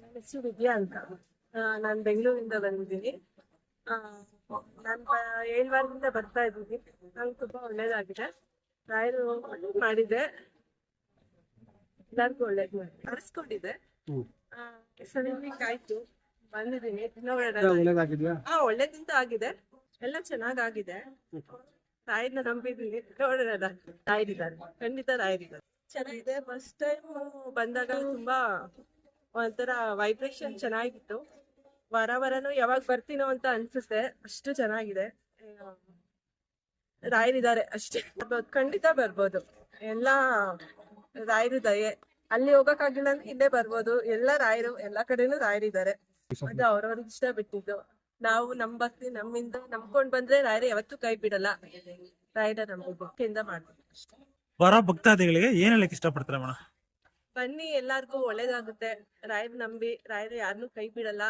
ನನ್ನ ಹೆಸರು ವಿದ್ಯಾ ಅಂತ. ನಾನು ಬೆಂಗಳೂರಿಂದ ಬಂದಿದ್ದೀನಿ. ನಾನು 7 ವಾರದಿಂದ ಬರ್ತಾ ಇದ್ದೀನಿ. ನಂಗೆ ತುಂಬಾ ಒಳ್ಳೇದಾಗಿದೆ. ರಾಯರು ಮಾಡಿದೆ, ಎಲ್ಲರಿಗೂ ಒಳ್ಳೇದು ಮಾಡಿ ಅನಿಸ್ಕೊಂಡಿದೆ. ಸರಿಲಿಕ್ಕೆ ಆಯ್ತು, ಬಂದಿದ್ದೀನಿ. ಒಳ್ಳೇದಿಂತ ಆಗಿದೆ, ಎಲ್ಲ ಚೆನ್ನಾಗಾಗಿದೆ. ರಾಯರ್ನ ನಂಬಿದ್ದೀನಿ, ನೋಡೋಣ. ರಾಯರಿದ್ದಾರೆ, ಖಂಡಿತ ರಾಯರಿದ್ದಾರೆ. ಚೆನ್ನಾಗಿದೆ. ಫಸ್ಟ್ ಟೈಮ್ ಬಂದಾಗ ತುಂಬಾ ಒಂಥರ ವೈಬ್ರೇಷನ್ ಚೆನ್ನಾಗಿತ್ತು. ವಾರನೂ ಯಾವಾಗ ಬರ್ತೀನೋ ಅಂತ ಅನ್ಸುತ್ತೆ, ಅಷ್ಟು ಚೆನ್ನಾಗಿದೆ. ರಾಯರಿದ್ದಾರೆ ಅಷ್ಟೇ, ಖಂಡಿತ ಬರ್ಬೋದು. ಎಲ್ಲ ರಾಯರು ದಯೆ. ಅಲ್ಲಿ ಹೋಗಕ್ಕಾಗಿಲ್ಲ ಅಂದ್ರೆ ಇಲ್ಲೇ ಬರ್ಬೋದು. ಎಲ್ಲ ರಾಯರು, ಎಲ್ಲಾ ಕಡೆನೂ ರಾಯರಿದ್ದಾರೆ. ಅದು ಅವ್ರವ್ರಿಗೆ ಇಷ್ಟ ಬಿಟ್ಟಿದ್ದು. ನಾವು ನಮ್ ಭಕ್ತಿ ನಮ್ಮಿಂದ ನಂಬ್ಕೊಂಡ್ ಬಂದ್ರೆ ರಾಯರು ಯಾವತ್ತೂ ಕೈ ಬಿಡಲ್ಲ. ರಾಯರ ನಂಬಿಕೆಯಿಂದ ಮಾಡ್ತೀವಿ ಅಷ್ಟೇ. ಬರೋ ಭಕ್ತಾದಿಗಳಿಗೆ ಏನ್ ಹೇಳಕ್ ಇಷ್ಟಪಡ್ತಾರೆ ಮೇಡಮ್? ಬನ್ನಿ, ಎಲ್ಲಾರ್ಗು ಒಳ್ಳೇದಾಗುತ್ತೆ. ರಾಯರ್ ನಂಬಿ, ರಾಯರು ಯಾರನ್ನೂ ಕೈ ಬಿಡಲ್ಲ.